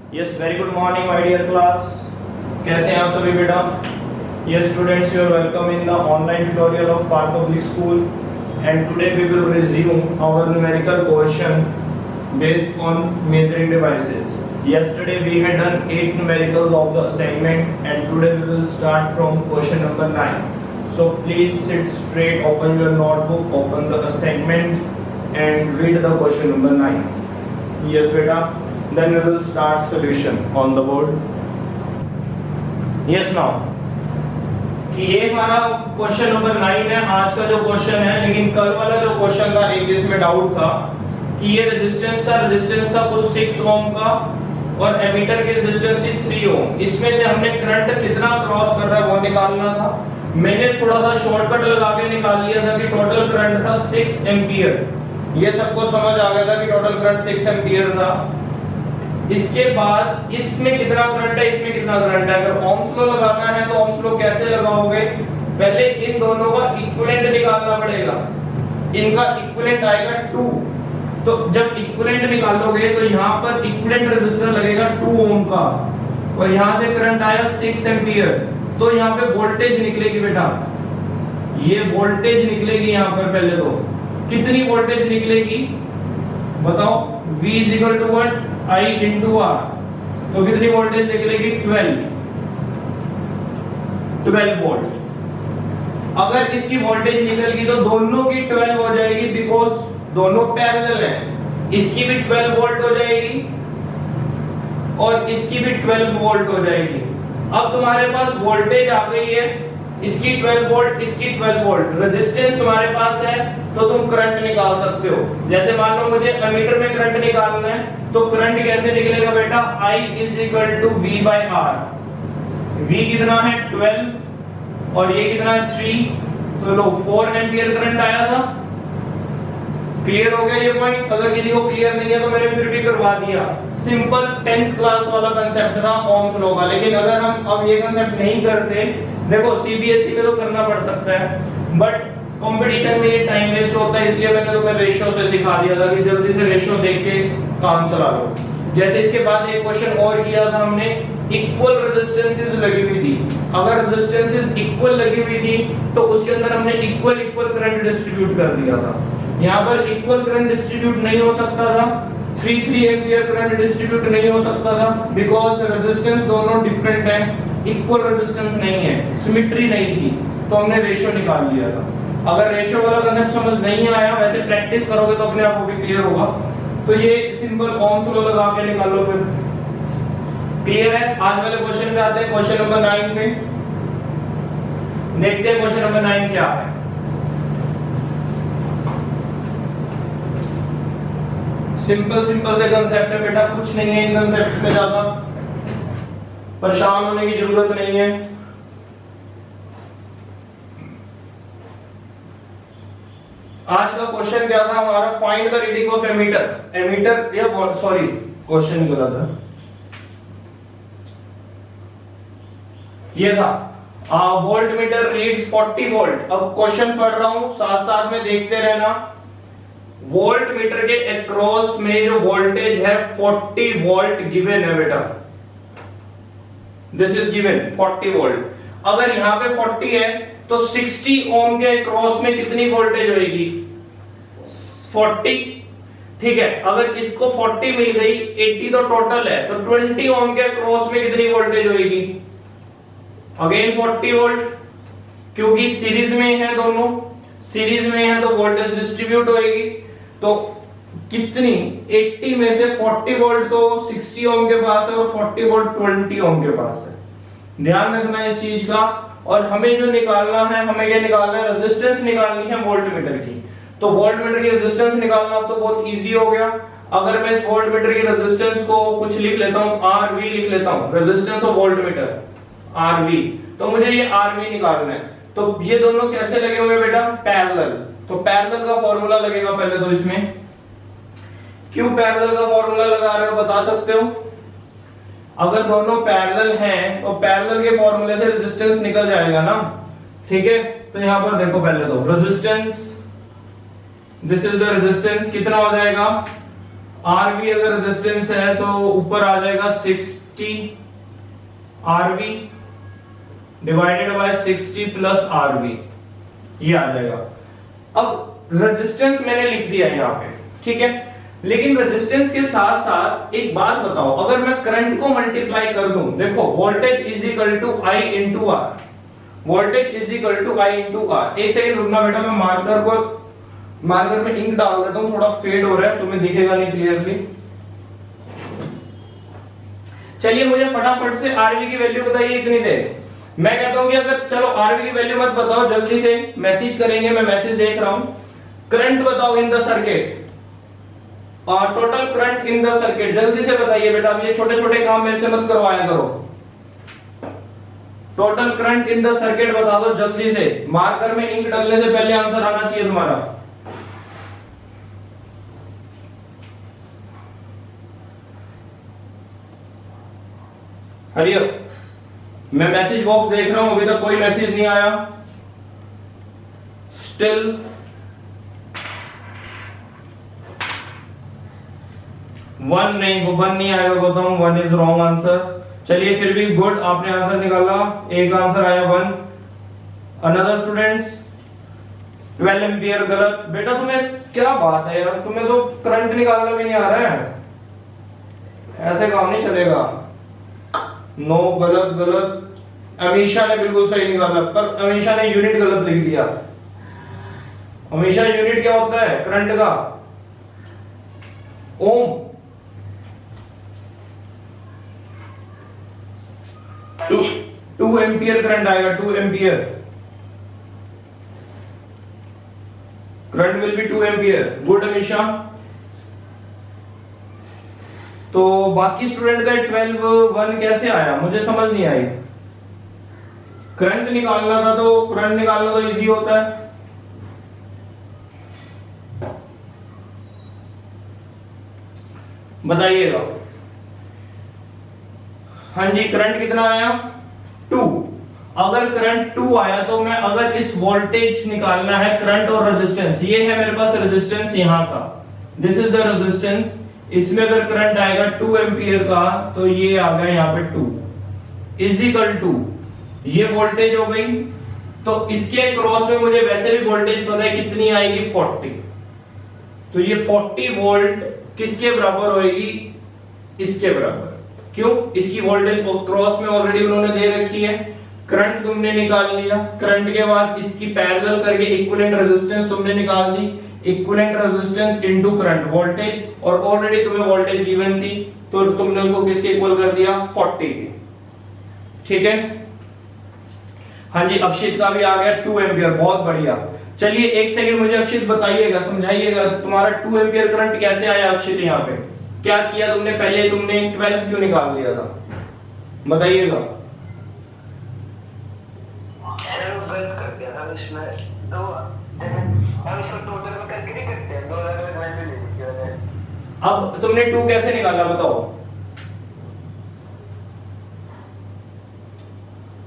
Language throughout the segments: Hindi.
Yes, very good morning, my dear class. कैसे हैं आप सभी बेटा? Yes, students, you are welcome in the online tutorial of Park Public School. And today we will resume our numerical question based on measuring devices. Yesterday we had done 8 numericals of the assignment, and today we will start from question number 9. So please sit straight, open your notebook, open the assignment, and read the question number 9. Yes, beta. Then we will start solution on the board. Yes, now कि ये हमारा क्वेश्चन नंबर 9 है आज का जो क्वेश्चन है, लेकिन कल वाला जो क्वेश्चन था एक इसमें डाउट था कि ये रेजिस्टेंस था कुछ 6 ओम का और एमीटर की रेजिस्टेंस थी 3 ओम। इसमें से हमने करंट कितना क्रॉस कर रहा है वो निकालना था। मैंने थोड़ा सा शॉर्टकट लगा के निकाल लिया था कि टोटल करंट था 6 एम्पियर। ये सबको समझ आ गया था कि टोटल करंट 6 एम्पियर था। इसके बाद इसमें कितना करंट है, इसमें कितना करंट है। अगर ओम्स लॉ लगाना है तो ओम्स लॉ कैसे लगाओगे, पहले इन दोनों का इक्विवेलेंट निकालना पड़ेगा। इनका इक्विवेलेंट आएगा 2। तो जब इक्विवेलेंट निकालोगे तो यहाँ पर इक्विवेलेंट रेजिस्टर लगेगा 2 ओम का और यहाँ से करंट आया 6 एम्पियर। तो यहाँ पे वोल्टेज निकलेगी बेटा, ये वोल्टेज निकलेगी यहाँ पर। पहले तो कितनी वोल्टेज निकलेगी बताओ, V is equal to what, I into R। तो कितनी वोल्टेज निकलेगी 12 वोल्ट। अगर इसकी वोल्टेज निकल गई तो दोनों की 12 हो जाएगी, बिकॉज दोनों पैरेलल हैं। इसकी भी 12 वोल्ट हो जाएगी और इसकी भी 12 वोल्ट हो जाएगी। अब तुम्हारे पास वोल्टेज आ गई है, इसकी 12 वोल्ट, इसकी 12 वोल्ट। रेजिस्टेंस तुम्हारे पास है तो तुम करंट निकाल सकते हो। जैसे मान लो मुझे एमीटर में करंट निकालना है तो करंट कैसे निकलेगा बेटा, I is equal to V by R। V कितना है 12 और ये कितना है 3, तो लो 4 एम्पियर करंट आया था। क्लियर हो गया ये पॉइंट? अगर किसी को क्लियर नहीं है तो मैंने फिर भी करवा दिया। सिंपल 10th क्लास वाला कांसेप्ट था ओम्स लॉ का। लेकिन अगर हम अब ये कांसेप्ट नहीं करते, देखो सीबीएसई में तो करना पड़ सकता है, बट कंपटीशन में ये टाइम वेस्ट होता है, इसलिए मैंने तुम्हें रेशियो से सिखा दिया था कि जल्दी से रेशियो देख के काम चला लो। जैसे इसके बाद एक क्वेश्चन और किया था हमने, इक्वल रेजिस्टेंसेस लगी हुई थी। अगर रेजिस्टेंसेस इक्वल लगी हुई थी तो उसके अंदर हमने इक्वल करंट डिस्ट्रीब्यूट कर दिया था। यहाँ पर इक्वल करंट डिस्ट्रीब्यूट नहीं हो सकता था, 3 एम्पियर करंट डिस्ट्रीब्यूट नहीं हो सकता था, बिकॉज रेजिस्टेंस दोनों डिफरेंट है, इक्वल रेजिस्टेंस नहीं है, सिमेट्री नहीं थी। तो हमने रेशियो निकाल लिया था। अगर रेशियो वाला कांसेप्ट समझ नहीं आया, वैसे प्रैक्टिस करोगे तो अपने आप वो भी क्लियर होगा। तो ये सिंपल ओम्स लॉ लगा के निकालो फिर। क्लियर है? आज वाले क्वेश्चन पे आते हैं, क्वेश्चन नंबर 9 पे देखते हैं क्वेश्चन नंबर 9 क्या है। सिंपल से कांसेप्ट है बेटा, कुछ नहीं है इन कांसेप्ट्स में, ज्यादा परेशान होने की जरूरत नहीं है। आज का क्वेश्चन क्या था हमारा, find the reading of ammeter या सॉरी क्वेश्चन गलत है, ये था वोल्ट मीटर रीड्स 40 वोल्ट। अब क्वेश्चन पढ़ रहा हूं, साथ साथ में देखते रहना। वोल्ट मीटर के अक्रॉस में जो वोल्टेज है 40 वोल्ट गिवन है बेटा, दिस इज गिवन 40 वोल्ट। अगर यहां पे 40 है तो 60 ओम के क्रॉस में कितनी वोल्टेज होगी, 40। ठीक है, अगर इसको 40 मिल गई, 80 तो टोटल है, तो 20 ओम के क्रॉस में कितनी वोल्टेज होगी, अगेन 40 वोल्ट, क्योंकि सीरीज में है दोनों, सीरीज में है तो वोल्टेज डिस्ट्रीब्यूट होगी। तो कितनी, 80 में से 40 वोल्ट तो 60 ओम के पास है और 40 वोल्ट 20 ओम के पास है। ध्यान रखना इस चीज का। और हमें जो निकालना है, हमें क्या निकालना है, रेजिस्टेंस निकालनी है वोल्ट मीटर की। तो वोल्ट मीटर की रेजिस्टेंस निकालना तो बहुत इजी हो गया। अगर मैं इस वोल्ट मीटर की रेजिस्टेंस को कुछ लिख लेता हूं, RV लिख लेता हूं, resistance of volt meter RV, तो मुझे ये RV निकालना है। तो ये दोनों कैसे लगे हुए बेटा, पैरेलल। तो पैरेलल का फॉर्मूला लगेगा पहले तो इसमें। क्यों पैरेलल का फॉर्मूला लगा रहे हो बता सकते हो? अगर दोनों पैरेलल हैं तो पैरेलल के फॉर्मूले से रेजिस्टेंस निकल जाएगा ना। ठीक है, तो यहां पर देखो पहले तो resistance, this is the resistance, कितना हो जाएगा आरवी अगर रेजिस्टेंस है तो ऊपर आ जाएगा 60 RV divided by 60 plus RV, ये आ जाएगा। अब रेजिस्टेंस मैंने लिख दिया यहाँ पे, ठीक है। लेकिन रेजिस्टेंस के साथ साथ एक बात बताओ, अगर मैं करंट को मल्टीप्लाई कर दूं, देखो voltage is equal to I into R, voltage is equal to I into R. एक सेकंड रुकना बेटा, मैं मार्कर में इंक डाल देता हूं, थोड़ा फेड हो रहा है, तुम्हें दिखेगा नहीं क्लियरली। चलिए मुझे फटाफट से आरवी की वैल्यू बताइए इतनी देर। मैं कहता हूं कि अगर चलो आरवी की वैल्यू मत बताओ, जल्दी से मैसेज करेंगे, मैं मैसेज देख रहा हूं। करंट बताओ in the circuit, total current in the circuit, जल्दी से बताइए बेटा, अब ये छोटे छोटे काम मेरे से मत करवाया करो। Total current in the circuit बता दो जल्दी से, मार्कर में इंक डालने से पहले आंसर आना चाहिए तुम्हारा। हरियर, मैं मैसेज बॉक्स देख रहा हूं, अभी तक कोई मैसेज नहीं आया। स्टिल वन नहीं आएगा Gautam, one is wrong answer. चलिए फिर भी गुड, आपने आंसर निकाला, एक आंसर आया 1। अनदर स्टूडेंट्स 12 एम्पियर गलत। बेटा तुम्हें क्या बात है यार, तुम्हें तो करंट निकालना भी नहीं आ रहा है, ऐसे काम नहीं चलेगा। नो, गलत गलत। अमीशा ने बिल्कुल सही निकाला, पर अमीशा ने यूनिट गलत लिख दिया। अमीशा यूनिट क्या होता है करंट का? ओम। 2 एम्पियर करंट आएगा, 2 ampere current will be 2 ampere. Good Amisha. तो बाकी स्टूडेंट का 12 कैसे आया, मुझे समझ नहीं आई। करंट निकालना था तो करंट निकालना तो इजी होता है। बताइएगा। हाँ जी, करंट कितना आया? 2। अगर करंट 2 आया तो मैं अगर इस वोल्टेज निकालना है, करंट और रेजिस्टेंस, ये है मेरे पास रेजिस्टेंस यहाँ का, दिस इज द रेजिस्टेंस, इसमें अगर करंट आएगा 2 एम्पियर का तो ये आ गया यहाँ पे 2 इज इक्वल टू, ये वोल्टेज हो गई। तो इसके क्रॉस में मुझे वैसे भी वोल्टेज पता है कितनी आएगी, 40। तो ये 40 वोल्ट किसके बराबर होगी? इसके बराबर। क्यों? इसकी वोल्टेज क्रॉस में ऑलरेडी उन्होंने दे रखी है। करंट तुमने निकाल लिया, करंट के बाद इसकी पैरेलल करके इक्विवेलेंट रेजिस्टेंस तुमने निकाल दी, equivalent resistance into current voltage, और ऑलरेडी तुम्हें वोल्टेज गिवन थी तो तुमने उसको किसके इक्वल कर दिया? 40 के। ठीक है, हाँ जी, अक्षित का भी आ गया 2 एम्पियर, बहुत बढ़िया। चलिए एक सेकंड मुझे अक्षित बताइएगा, समझाइएगा तुम्हारा 2 एम्पियर करंट कैसे आया अक्षित? यहाँ पे क्या किया तुमने? पहले तुमने 12 क्यों निकाल दिया था, बताइएगा। अब तुमने 2 कैसे निकाला बताओ?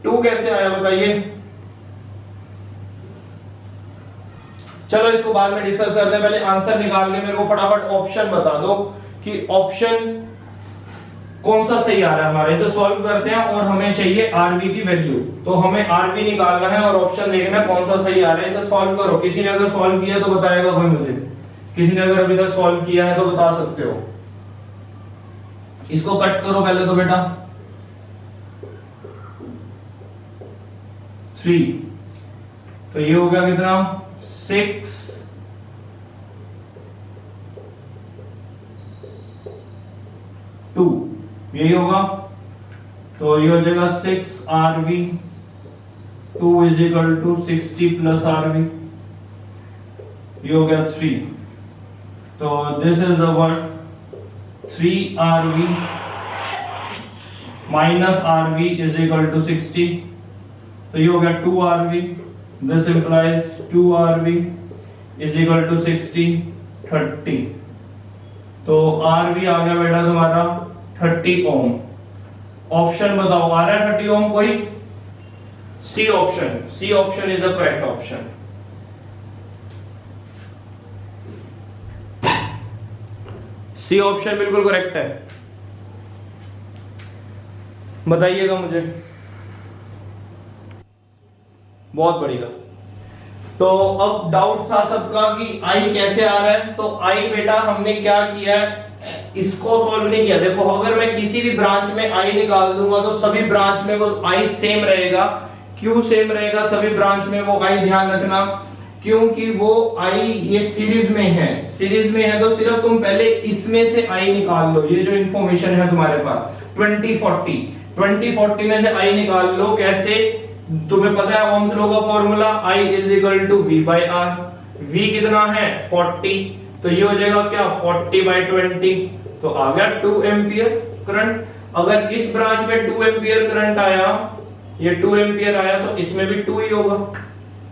2 कैसे आया बताइए? चलो इसको बाद में डिस्कस करते हैं, पहले आंसर निकाल के मेरे को फटाफट ऑप्शन बता दो कि ऑप्शन कौन सा सही आ रहा है हमारा। इसे सॉल्व करते हैं और हमें चाहिए आरवी की वैल्यू, तो हमें आरवी निकालना है और ऑप्शन देखना है कौन सा सही आ रहा है। इसे सॉल्व करो, किसी ने अगर सॉल्व किया तो बताएगा कोई मुझे, किसी ने अगर अभी तक सॉल्व किया है तो बता सकते हो। इसको कट करो पहले तो बेटा, 3, तो ये हो गया कितना? 6 2, यही होगा। तो ये हो जाएगा 6 RV 2 is equal to 60 plus RV, ये हो गया 3। तो this is the word 3 RV minus RV is equal to 60, तो ये हो गया 2 RV। This implies 2 RV is equal to 60 30। तो RV आ गया बेटा तुम्हारा 30 ओम। ऑप्शन बताओ, आ रहा है 30 ओम कोई? C option, C option is the correct option. C option बिल्कुल करेक्ट है, बताइएगा मुझे। बहुत बढ़िया। तो अब डाउट था सबका कि आई कैसे आ रहा है, तो आई बेटा हमने क्या किया है, इसको सॉल्व नहीं किया। देखो अगर मैं किसी भी ब्रांच में आई निकाल दूंगा तो सभी ब्रांच में वो आई सेम रहेगा। क्यों सेम रहेगा सभी ब्रांच में वो आई, ध्यान रखना, क्योंकि वो आई ये सीरीज में है। सीरीज में है तो सिर्फ तुम पहले इसमें से आई निकाल लो। ये जो इंफॉर्मेशन है तुम्हारे पास 2040 में से आई निकाल लो। कैसे, तुम्हें पता है ओम्स लॉ का formula, I is equal to V by R। V कितना है 40, तो ये हो जाएगा क्या 40 बाई 20, तो आ गया 2 एम्पियर करंट। अगर इस ब्रांच में 2 एम्पियर करंट आया, ये 2 एम्पियर आया तो इसमें भी 2 ही होगा।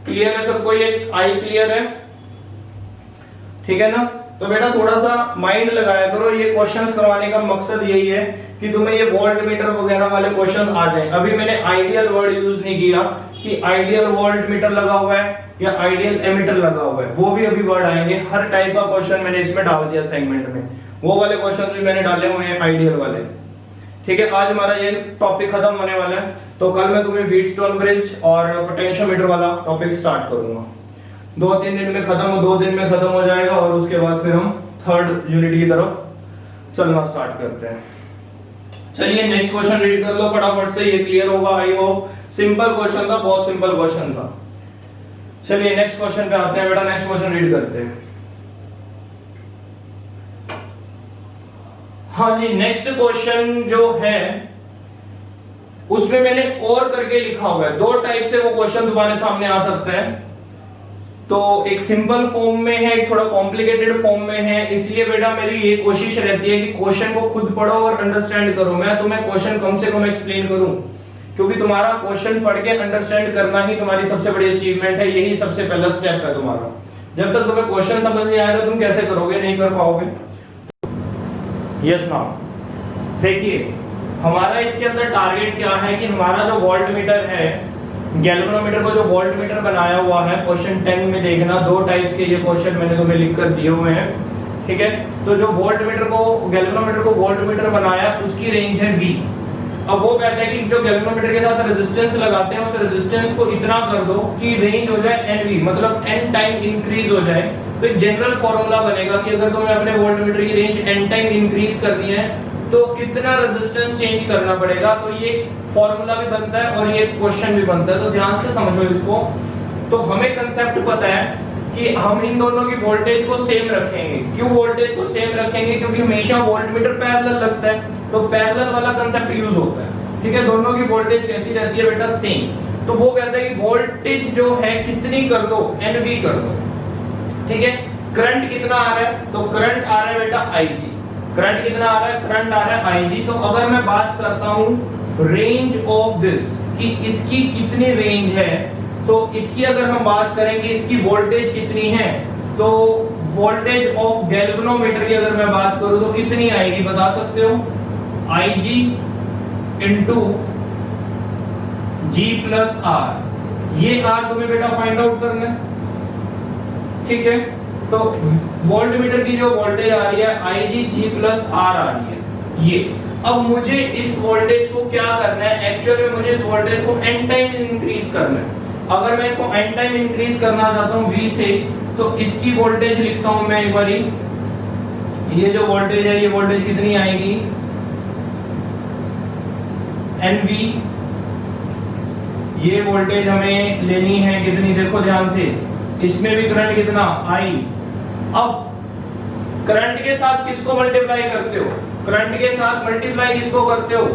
क्लियर है सबको, ये I क्लियर है, ठीक है ना। तो बेटा थोड़ा सा माइंड लगाया करो, ये क्वेश्चंस करवाने का मकसद यही है कि तुम्हें ये वोल्ट मीटर वगैरह वाले क्वेश्चन आ जाए। अभी मैंने आइडियल वर्ड यूज नहीं किया कि आइडियल वोल्ट मीटर लगा हुआ है या आइडियल एमीटर लगा हुआ है, वो भी अभी वर्ड आएंगे। हर टाइप का क्वेश्चन मैंने इसमें डाल दिया सेगमेंट में, वो वाले क्वेश्चन भी मैंने डाले हुए हैं आइडियल वाले, ठीक है। आज हमारा ये टॉपिक खत्म होने वाला है, तो कल मैं तुम्हें व्हीटस्टोन ब्रिज और पोटेंशियोमीटर वाला टॉपिक स्टार्ट करूंगा। 2-3 दिन में खत्म, 2 दिन में खत्म हो जाएगा और उसके बाद फिर हम थर्ड यूनिट की तरफ चलना स्टार्ट करते हैं। चलिए नेक्स्ट क्वेश्चन रीड कर लो फटाफट से, ये क्लियर होगा आई होप। सिंपल क्वेश्चन था, बहुत सिंपल क्वेश्चन था। चलिए नेक्स्ट क्वेश्चन पे आते हैं बेटा, नेक्स्ट क्वेश्चन रीड करते हैं। हाँ जी, नेक्स्ट क्वेश्चन जो है उसमें मैंने और करके लिखा हुआ है। 2 टाइप से वो क्वेश्चन तुम्हारे सामने आ सकता है, तो एक सिंपल फॉर्म में है, एक थोड़ा कॉम्प्लिकेटेड फॉर्म में है। इसलिए बेटा मेरी ये कोशिश रहती है कि क्वेश्चन को खुद पढ़ो और अंडरस्टैंड करो। मैं तुम्हें क्वेश्चन कम से कम एक्सप्लेन करूं, क्योंकि तुम्हारा क्वेश्चन पढ़ के अंडरस्टैंड करना ही तुम्हारी सबसे बड़ी अचीवमेंट है। यही सबसे पहला स्टेप है तुम्हारा। जब तक तुम्हें क्वेश्चन समझ नहीं आएगा तुम कैसे करोगे, नहीं कर पाओगे। यस नाउ देखिए, हमारा इसके अंदर टारगेट क्या है कि हमारा जो वोल्ट मीटर है, गैल्वेनोमीटर को जो वोल्ट मीटर बनाया हुआ है, क्वेश्चन 10 में देखना 2 टाइप्स के ये क्वेश्चन मैंने तुम्हें लिख कर दिए हुए हैं, ठीक है। तो जो वोल्ट मीटर को, गैल्वेनोमीटर को वोल्ट मीटर बनाया, उसकी रेंज है V। अब वो कहते हैं कि जो गैल्वेनोमीटर के साथ रेजिस्टेंस लगाते हैं उस रेजिस्टेंस को इतना कर दो कि रेंज हो जाए NV, मतलब n टाइम इंक्रीज हो जाए। तो एक जनरल फॉर्मूला बनेगा कि अगर तुम्हें अपने वोल्ट मीटर की रेंज n टाइम इंक्रीज करनी है तो कितना रेजिस्टेंस चेंज करना पड़ेगा। तो ये फॉर्मूला भी बनता है और ये क्वेश्चन भी बनता है, तो ध्यान से समझो इसको। तो हमें कंसेप्ट पता है कि हम इन दोनों की वोल्टेज को सेम रखेंगे। क्यों वोल्टेज को सेम रखेंगे, क्योंकि हमेशा वोल्टमीटर पैरेलल लगता है, तो पैरेलल वाला कंसेप्ट यूज होता है, ठीक है। दोनों की वोल्टेज कैसी रहती है बेटा, सेम। तो वो कहते हैं कि वोल्टेज जो है कितनी कर दो, NV कर दो, ठीक है। करंट कितना आ रहा है, तो करंट आ रहा है बेटा IG। करंट कितना आ रहा है, करंट आ रहा है IG। तो अगर मैं बात करता हूं रेंज ऑफ दिस, कि इसकी कितनी रेंज है, तो इसकी अगर हम बात करेंगे इसकी वोल्टेज कितनी है, तो वोल्टेज ऑफ गैल्वेनोमीटर की अगर मैं बात करूं तो कितनी आएगी बता सकते हो, IG into G plus R। ये R तुम्हें बेटा फाइंड आउट करना है, ठीक है। तो वोल्ट मीटर की जो वोल्टेज आ रही है IG G प्लस R आ रही है ये। अब मुझे इस वोल्टेज को क्या करना है, एक्चुअल में मुझे इस वोल्टेज को n टाइम इंक्रीज करना है। अगर मैं इसको n टाइम इंक्रीज करना चाहता हूं V से, तो इसकी वोल्टेज लिखता हूं मैं एक बारी। ये जो वोल्टेज है, ये वोल्टेज कितनी आएगी, NV। ये वोल्टेज हमें लेनी है कितनी, देखो ध्यान से, इसमें भी करंट कितना I। अब करंट के साथ किसको मल्टीप्लाई करते हो, करंट के साथ मल्टीप्लाई किसको करते हो,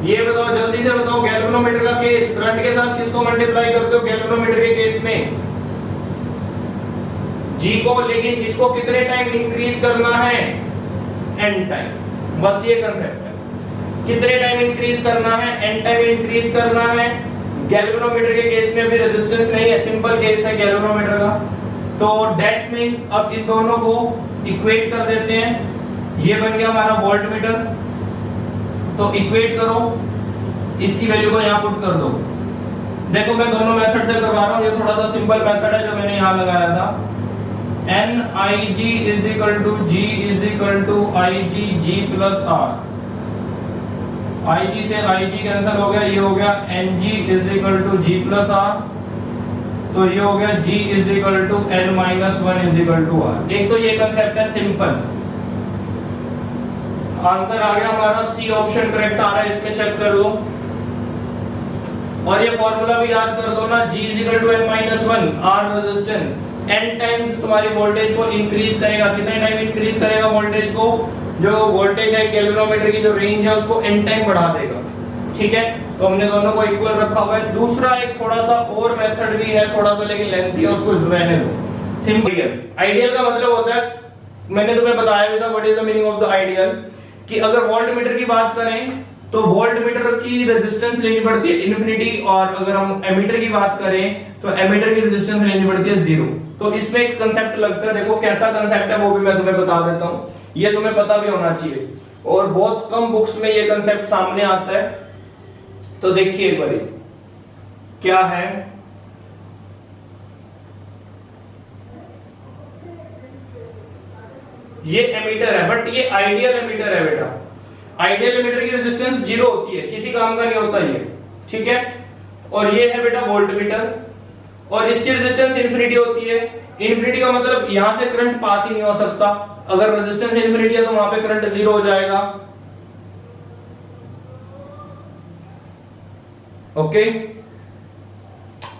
ये बताओ जल्दी से बताओ। गैल्वेनोमीटर का केस, करंट के साथ किसको मल्टीप्लाई करते हो गैल्वेनोमीटर के केस में, G को। लेकिन इसको कितने टाइम इंक्रीज करना है, n टाइम। बस ये कंसेप्ट है, कितने टाइम इंक्रीज करना है, n टाइम इंक्रीज करना है। गैल्वेनोमीटर के केस में भी रेजिस्टेंस नहीं है, सिंपल केस है गैल्वेनोमीटर का। तो दैट मींस अब इन दोनों को इक्वेट कर देते हैं। ये बन गया हमारा वोल्टमीटर, तो इक्वेट करो, इसकी वैल्यू को यहां पुट कर दो। देखो मैं दोनों मेथड से करवा रहा हूं, ये थोड़ा सा सिंपल मेथड है जो मैंने यहां लगाया था। N I G is equal to G is equal to I G G plus R. I G से आई जी कैंसिल हो गया, ये हो गया N G is equal to G plus R, तो ये हो गया G is equal to N minus 1 is equal to R। एक तो ये कंसेप्ट है सिंपल। आंसर आ गया हमारा, सी ऑप्शन करेक्ट आ रहा है, इसमें चेक कर लो। और ये फॉर्मूला भी याद कर दो ना, G is equal to N minus 1, R resistance N times तुम्हारी वोल्टेज को इंक्रीज करेगा। कितने टाइम इंक्रीज करेगा वोल्टेज को? जो वोल्टेज है कैलरीमीटर की जो रेंज है उसको N टाइम बढ़ा देगा। ठीक है, तो हमने दोनों को इक्वल रखा हुआ है। दूसरा एक थोड़ा सा और मेथड भी है, थोड़ा सा लेकिन लेंथी है, उसको रहने दो। सिंपल आइडियल का मतलब होता है, मैंने तुम्हें बताया भी था what is the meaning of the ideal, कि अगर वोल्टमीटर की बात करें तो वोल्टमीटर की रेजिस्टेंस लेनी पड़ती है इन्फिनिटी, और अगर हम एमीटर की बात करें तो एमीटर की रेजिस्टेंस लेनी पड़ती है 0। तो इसमें एक कांसेप्ट लगता है, देखो कैसा कांसेप्ट है वो भी मैं तुम्हें बता देता हूं, ये तुम्हें पता भी होना चाहिए और बहुत कम बुक्स में ये कांसेप्ट सामने आता है। तो देखिए एक बार क्या है, ये एमीटर है बट ये आइडियल एमीटर है बेटा। आइडियल एमीटर की रेजिस्टेंस 0 होती है, किसी काम का नहीं होता ये, ठीक है। और ये है बेटा वोल्टमीटर, और इसकी रेजिस्टेंस इंफिनिटी होती है। इंफिनिटी का मतलब यहां से करंट पास ही नहीं हो सकता, अगर रेजिस्टेंस इंफिनिटी है तो वहां पे करंट 0 हो जाएगा। ओके,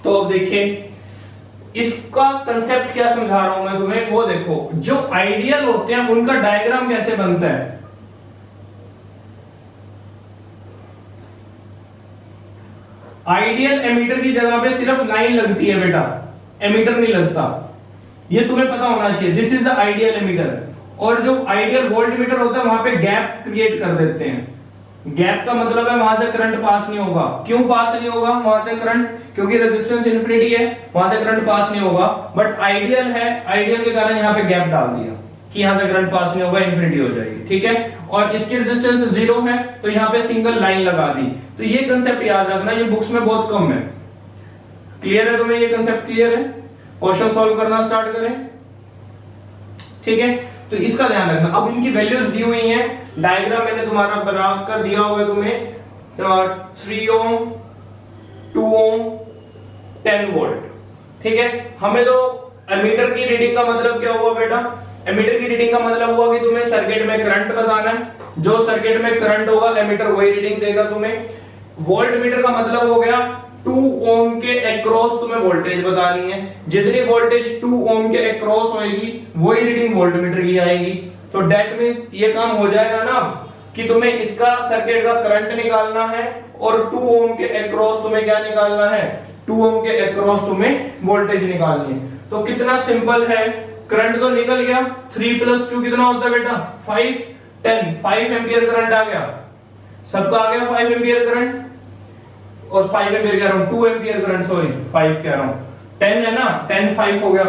तो अब देखिए इसका कंसेप्ट क्या समझा रहा हूं मैं तुम्हें, वो देखो। जो आइडियल होते हैं उनका डायग्राम कैसे बनता है। आइडियल एमीटर की जगह पे सिर्फ लाइन लगती है बेटा, एमीटर नहीं लगता, ये तुम्हें पता होना चाहिए। This is the ideal ammeter. और जो आइडियल वोल्टमीटर होता है वहां पे गैप क्रिएट कर देते हैं। गैप का मतलब है वहां से करंट पास नहीं होगा। क्यों पास नहीं होगा वहां से करंट? क्योंकि रेजिस्टेंस इंफिनिटी है, वहां से करंट पास नहीं होगा। बट आइडियल है, आइडियल के कारण यहां पे गैप डाल दिया कि यहां से करंट पास नहीं होगा, इंफिनिटी हो जाएगी, ठीक है। और इसकी रेजिस्टेंस 0 है तो यहां पे सिंगल लाइन लगा दी। तो ये कांसेप्ट याद रखना, ये बुक्स में बहुत कम है। क्लियर है तुम्हें? ये कांसेप्ट क्लियर है? क्वेश्चन सॉल्व करना स्टार्ट करें, ठीक है। तो इसका ध्यान रखना। अब इनकी वैल्यूज दी हुई हैं, डायग्राम मैंने तुम्हारा बना कर दिया हुआ है तुम्हें। 3 ओम, 2 ओम, 10 वोल्ट, ठीक है। हमें तो एमीटर की रीडिंग का मतलब क्या हुआ बेटा? एमीटर की रीडिंग का मतलब हुआ कि तुम्हें सर्किट में करंट बताना है, जो सर्किट में करंट होगा एमीटर वही रीडिंग देगा तुम्हें। वोल्टमीटर का मतलब हो गया 2 ओम के अक्रॉस तुम्हें वोल्टेज बतानी है। जितनी वोल्टेज 2 ओम के अक्रॉस होगी वही रीडिंग वोल्टमीटर की आएगी। तो दैट मींस ये काम हो जाएगा ना कि तुम्हें इसका सर्किट का करंट निकालना है और 2 ओम के अक्रॉस तुम्हें क्या निकालना है? 2 ओम के अक्रॉस तुम्हें वोल्टेज निकालनी है। तो कितना सिंपल है, करंट तो निकल गया। 3 + 2 कितना होता है बेटा? 5, 10, 5 एम्पियर करंट आ गया। सबका आ गया 5 एम्पियर करंट, और 5 एम्पियर कह रहा हूं, 2 एम्पियर करंट, सॉरी 5 कह रहा हूं। 10 है ना, 10 5 हो गया,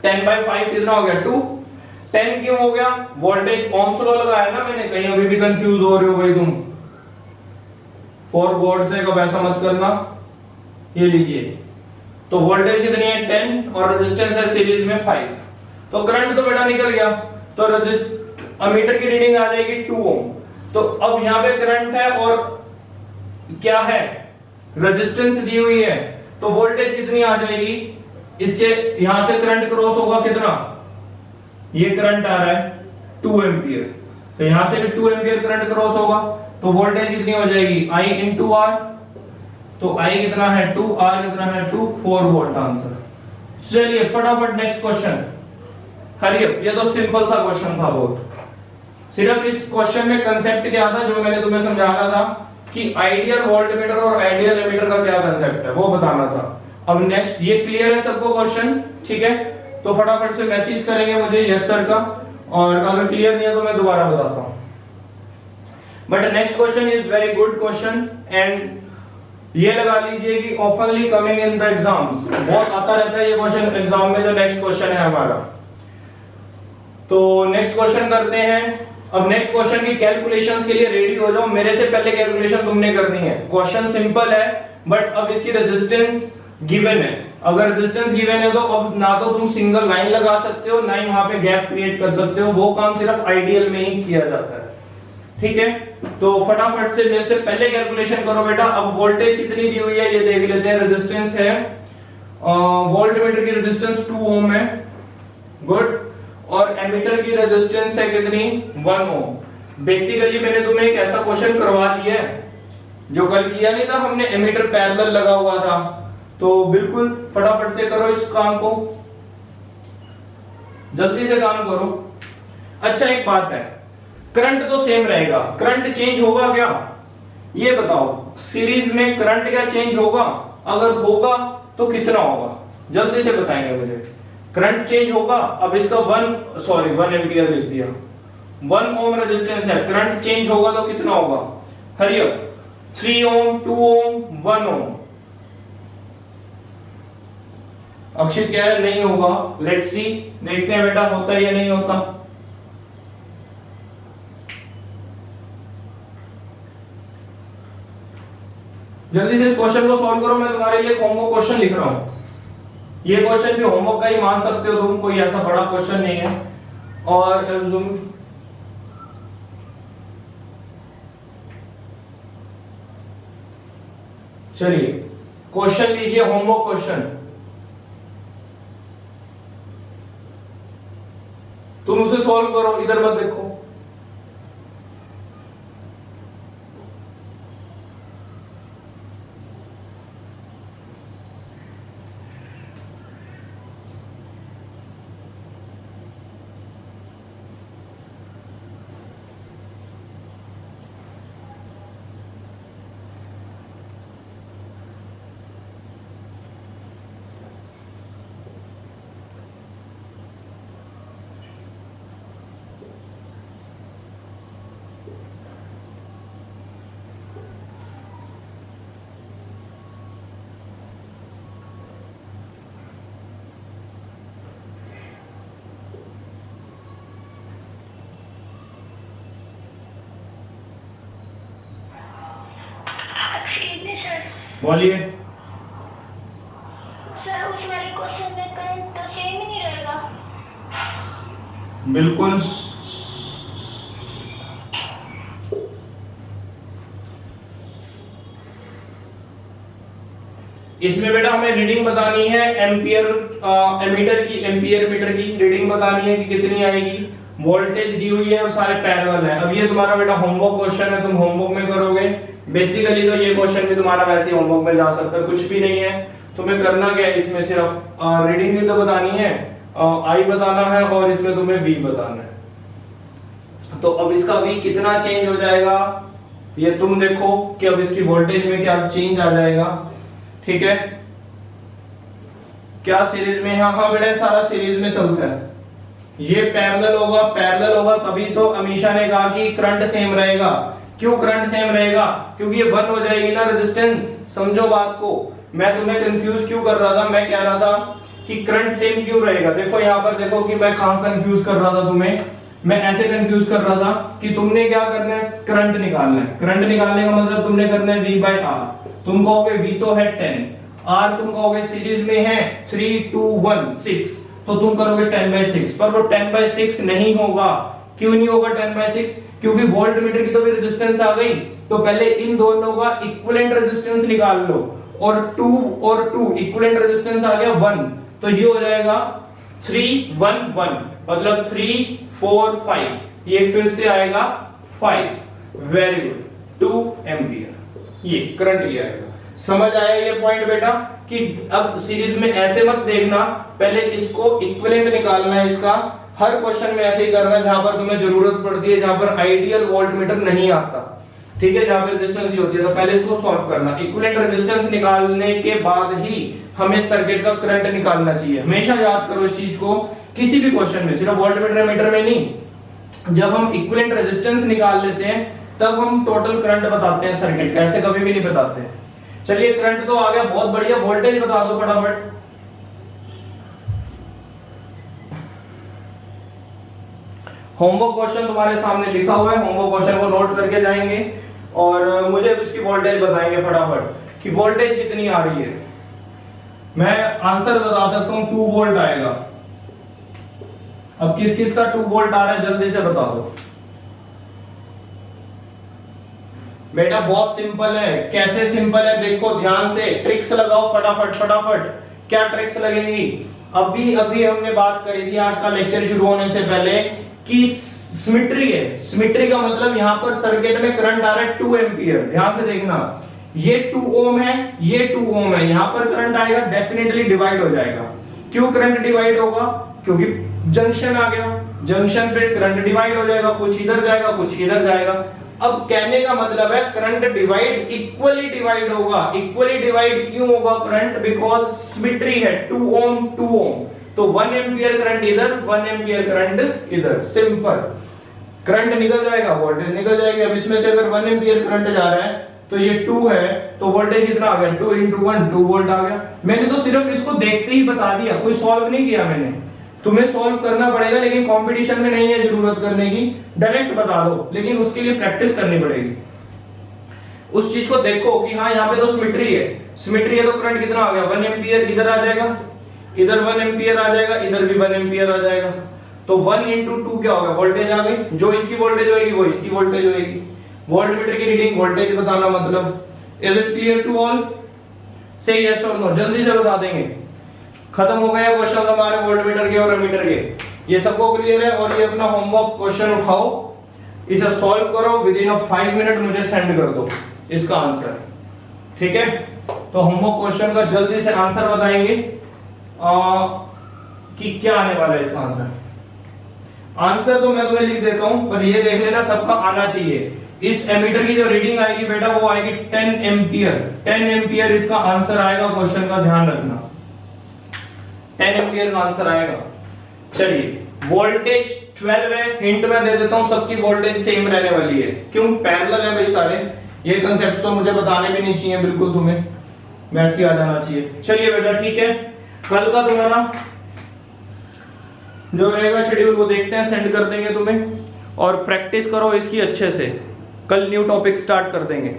10/5 कितना हो गया? 2। 10 क्यों हो गया? वोल्टेज ओम्स लॉ लगाया ना मैंने, कहीं अभी भी कंफ्यूज हो रहे हो भाई तुम, फॉर गॉड से कब ऐसा मत करना। ये लीजिए, तो वोल्टेज कितनी है? 10 और रेजिस्टेंस है सीरीज में 5। तो करंट तो बेटा निकल गया, तो एमीटर की रीडिंग आ जाएगी 2 ओम। तो अब यहां पे करंट है और क्या है? रेजिस्टेंस दी हुई है, तो वोल्टेज कितनी आ जाएगी? इसके यहां से करंट क्रॉस होगा कितना? ये करंट आ रहा है 2 एम्पियर, तो यहां से भी 2 एम्पियर करंट क्रॉस होगा, तो वोल्टेज कितनी हो जाएगी? I × R। तो I कितना है? 2, R कितना है? 2, 4 वोल्ट आंसर। चलिए फटाफट नेक्स्ट क्वेश्चन, हरी अप। ये तो सिंपल सा क्वेश्चन था बहुत। सिर्फ इस क्वेश्चन में कंसेप्ट क्या था जो मैंने तुम्हें समझाना था कि आइडियल वोल्टमीटर और आइडियल एमीटर का क्या कंसेप्ट है वो बताना था। अब नेक्स्ट, ये क्लियर है सबको क्वेश्चन? ठीक है, तो फटाफट से मैसेज करेंगे मुझे यस सर का, और अगर क्लियर नहीं है तो मैं दोबारा बताता हूं। But next question is very good question, and ये लगा लीजिए कि ऑफनली कमिंग इन द एग्जाम्स, बहुत आता रहता है ये क्वेश्चन एग्जाम में। जो नेक्स्ट क्वेश्चन है हमारा, तो नेक्स्ट क्वेश्चन करते हैं। अब नेक्स्ट क्वेश्चन की कैलकुलेशंस के लिए रेडी हो जाओ, मेरे से पहले कैलकुलेशन तुमने करनी है। क्वेश्चन सिंपल है बट अब इसकी रेजिस्टेंस गिवन है। अगर रेजिस्टेंस गिवन है तो अब ना तो तुम सिंगल लाइन लगा सकते हो, ना ही वहां पे गैप क्रिएट कर सकते हो, वो काम सिर्फ आइडियल में ही किया जाता है। ठीक है, तो फटाफट से मेरे से पहले कैलकुलेशन करो बेटा। अब वोल्टेज कितनी दी हुई है ये देख लेते हैं। रेजिस्टेंस है वोल्टमीटर की रेजिस्टेंस 2 ओम है, गुड, और एमीटर की रेजिस्टेंस है कितनी, 1 ओम। बेसिकली मैंने तुम्हें एक ऐसा क्वेश्चन करवा दिया है जो कल किया नहीं था हमने, एमीटर पैरेलल लगा हुआ था, तो बिल्कुल फटाफट से करो इस काम को, जल्दी से काम करो। अच्छा एक बात है, करंट तो सेम रहेगा, करंट चेंज होगा क्या ये बताओ, सीरीज में करंट क्या चेंज होगा, अगर होगा तो कितना होगा, जल्दी से बताएंगे मुझे। करंट चेंज होगा, अब इसका 1 एम्पियर लिख दिया, 1 ओम रेजिस्टेंस है, करंट चेंज होगा तो कितना होगा, हरी अप, 3 ओम, 2 ओम, 1 ओम। अक्षित कह रहा नहीं होगा, लेट्स सी, देखते हैं बेटा होता है या नहीं होता। जल्दी से इस क्वेश्चन को सॉल्व करो, मैं तुम्हारे लिए कॉम्बो क्वेश्चन लिख रहा हूं। ये क्वेश्चन भी होमवर्क का ही मान सकते हो तुम, कोई ऐसा बड़ा क्वेश्चन नहीं है। और तुम चलिए क्वेश्चन लीजिए, होमवर्क क्वेश्चन, तुम उसे सॉल्व करो, इधर मत देखो। बोलिए सर, उस वाले क्वेश्चन में करंट तो सेम ही नहीं रहेगा। बिल्कुल, इसमें बेटा हमें रीडिंग बतानी है एम्पियर, एमीटर की, एम्पियर मीटर की रीडिंग बतानी है कि कितनी आएगी। वोल्टेज दी हुई है और सारे पैरेलल है। अब ये तुम्हारा बेटा होमवर्क क्वेश्चन है, तुम होमवर्क में करोगे। बेसिकली तो ये क्वेश्चन भी तुम्हारा वैसे ही होमवर्क में जा सकता है, कुछ भी नहीं है। तुम्हें करना क्या है, इसमें सिर्फ रीडिंग भी तो बतानी है, आई बताना है और इसमें तुम्हें वी बताना है। तो अब इसका वी कितना चेंज हो जाएगा ये तुम देखो कि अब इसकी वोल्टेज में क्या चेंज आ जाएगा। ठीक है, क्या सीरीज में, हाँ बेटा सारा सीरीज में चलता है। ये पैरेलल होगा तभी तो अमीशा ने कहा कि करंट सेम रहेगा। क्यों करंट सेम रहेगा, क्योंकि ये 1 हो जाएगी ना रेजिस्टेंस। समझो बात को, मैं तुम्हें कंफ्यूज क्यों कर रहा था, मैं कह रहा था कि करंट सेम क्यों रहेगा। देखो यहाँ पर देखो कि मैं कहां कंफ्यूज कर रहा था तुम्हें, मैं ऐसे कंफ्यूज कर रहा था कि तुमने क्या करना है, करंट निकालना है। करंट निकालने का मतलब तुमने करना है V by R। तुम कहोगे V तो है 10, R तुम कहोगे सीरीज में है 3 2 1 6, तो तुम करोगे 10/6, पर वो 10/6 नहीं होगा। क्यों नहीं होगा 10/6, क्योंकि वोल्ट मीटर की तो भी रेजिस्टेंस आ गई, तो पहले इन दोनों का इक्विवेलेंट रेजिस्टेंस निकाल लो, और 2 और 2 इक्विवेलेंट रेजिस्टेंस आ गया 1, तो ये हो जाएगा 3 1 1, मतलब 3 4 5, ये फिर से आएगा 5। वेरी गुड, 2 एम्पियर ये करंट ये आएगा। समझ आया ये पॉइंट बेटा, कि अब सीरीज में ऐसे मत देखना, पहले इसको इक्विवेलेंट निकालना है इसका। हर क्वेश्चन में ऐसे ही करना जहां पर तुम्हें जरूरत पड़ती है, जहां पर आइडियल वोल्टमीटर नहीं आता, ठीक है, जहां पे रेजिस्टेंस ही होती है, तो पहले इसको सॉल्व करना। इक्विवेलेंट रेजिस्टेंस निकालने के बाद ही हमें सर्किट का करंट निकालना चाहिए। हमेशा याद करो इस चीज को, किसी भी क्वेश्चन में, सिर्फ वोल्टमीटर मीटर में नहीं। जब हम इक्विवेलेंट रेजिस्टेंस निकाल लेते हैं तब हम टोटल करंट बताते हैं सर्किट का, ऐसे कभी भी नहीं बताते। चलिए करंट तो आ गया, बहुत बढ़िया। वोल्टेज बता दो फटाफट। होमवर्क क्वेश्चन तुम्हारे सामने लिखा हुआ है, होमवर्क क्वेश्चन को नोट करके जाएंगे और मुझे इसकी वोल्टेज बताएंगे फटाफट कि वोल्टेज कितनी आ रही है। मैं आंसर बता सकता हूं 2 वोल्ट आएगा। अब किस किस का 2 वोल्ट आ रहा है जल्दी से बता दो बेटा। बहुत सिंपल है। कैसे सिंपल है देखो ध्यान से, ट्रिक्स लगाओ फटाफट फटाफट। क्या ट्रिक्स लगेंगी? अभी अभी हमने बात करी थी आज का लेक्चर शुरू होने से पहले कि सिमेट्री है। सिमेट्री का मतलब यहां पर सर्किट में करंट आ रहा है 2 एंपियर। ध्यान से देखना, ये 2 ओम है, ये 2 ओम है, यहां पर करंट आएगा, डेफिनेटली डिवाइड हो जाएगा। क्यों करंट डिवाइड होगा? क्योंकि जंक्शन आ गया, जंक्शन पे करंट डिवाइड हो जाएगा, कुछ इधर जाएगा कुछ इधर जाएगा। अब कहने का मतलब है करंट डिवाइड इक्वली डिवाइड होगा। इक्वली डिवाइड क्यों होगा करंट? बिकॉज सिमेट्री है, 2 ओम 2 ओम, तो 1 एंपियर करंट इधर, 1 एंपियर करंट इधर। सिंपल, करंट निकल जाएगा, वोल्टेज निकल जाएगी। अब इसमें से अगर 1 एंपियर करंट जा रहा है तो ये 2 है, तो वोल्टेज कितना आ गया? 2 × 1 2 वोल्ट आ गया। मैंने तो सिर्फ इसको देखते ही बता दिया, कोई सॉल्व नहीं किया मैंने। तुम्हें सॉल्व करना पड़ेगा, लेकिन कंपटीशन में नहीं है जरूरत करने की, डायरेक्ट बता दो, लेकिन उसके लिए प्रैक्टिस करनी पड़ेगी। उस चीज को देखो कि हाँ यहाँ पे तो सिमेट्री है, सिमेट्री है तो करंट कितना आ गया? 1 एंपियर इधर आ जाएगा, इधर 1 एंपियर आ जाएगा, इधर भी 1 एंपियर आ जाएगा। तो 1 × 2 क्या होगा? वोल्टेज आ गई। जो इसकी वोल्टेज होगी वो इसकी वोल्टेज होगी। वोल्टमीटर की रीडिंग वोल्टेज बताना मतलब। Is it clear to all? Say yes और नो, जल्दी से बता देंगे। खत्म हो गए क्वेश्चन हमारे वोल्टमीटर के और एमीटर के। ये सबको क्लियर है? और ये अपना होमवर्क क्वेश्चन उठाओ, इसे सॉल्व करो, विद इन 5 मिनट मुझे सेंड कर दो इसका आंसर। ठीक है, तो होमवर्क क्वेश्चन का जल्दी से आंसर बताएंगे कि क्या आने वाला है इसका आंसर। आंसर तो मैं तुम्हें लिख देता हूं, पर ये देख लेना सबका आना चाहिए। इस एमीटर की जो रीडिंग आएगी बेटा वो आएगी 10 एंपियर। 10 एंपियर इसका आंसर आएगा क्वेश्चन का, ध्यान रखना 10 एंपियर का आंसर आएगा। चलिए, वोल्टेज 12 है, हिंट मैं दे देता हूं, सबकी वोल्टेज सेम रहने वाली है। क्यों? पैरेलल है भाई सारे। ये कांसेप्ट तो मुझे बताने भी नहीं चाहिए बिल्कुल, तुम्हें वैसे आ जाना चाहिए। चलिए बेटा ठीक है, कल का तुम्हारा जो रहेगा शेड्यूल वो देखते हैं, सेंड कर देंगे तुम्हें, और प्रैक्टिस करो इसकी अच्छे से। कल न्यू टॉपिक स्टार्ट कर देंगे।